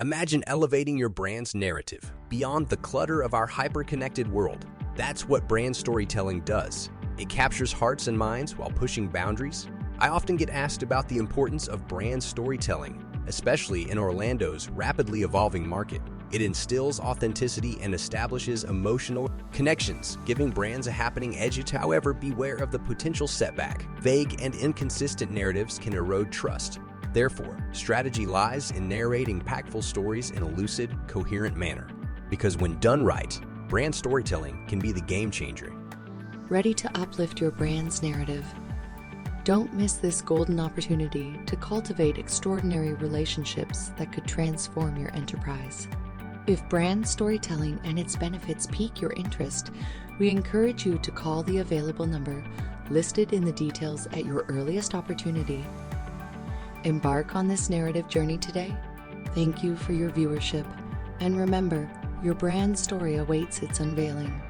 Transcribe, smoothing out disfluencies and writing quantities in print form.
Imagine elevating your brand's narrative beyond the clutter of our hyper-connected world. That's what brand storytelling does. It captures hearts and minds while pushing boundaries. I often get asked about the importance of brand storytelling, especially in Orlando's rapidly evolving market. It instills authenticity and establishes emotional connections, giving brands a happening edge. However, beware of the potential setback. Vague and inconsistent narratives can erode trust. Therefore, strategy lies in narrating impactful stories in a lucid, coherent manner. Because when done right, brand storytelling can be the game changer. Ready to uplift your brand's narrative? Don't miss this golden opportunity to cultivate extraordinary relationships that could transform your enterprise. If brand storytelling and its benefits pique your interest, we encourage you to call the available number listed in the details at your earliest opportunity. Embark on this narrative journey today. Thank you for your viewership, and remember, your brand story awaits its unveiling.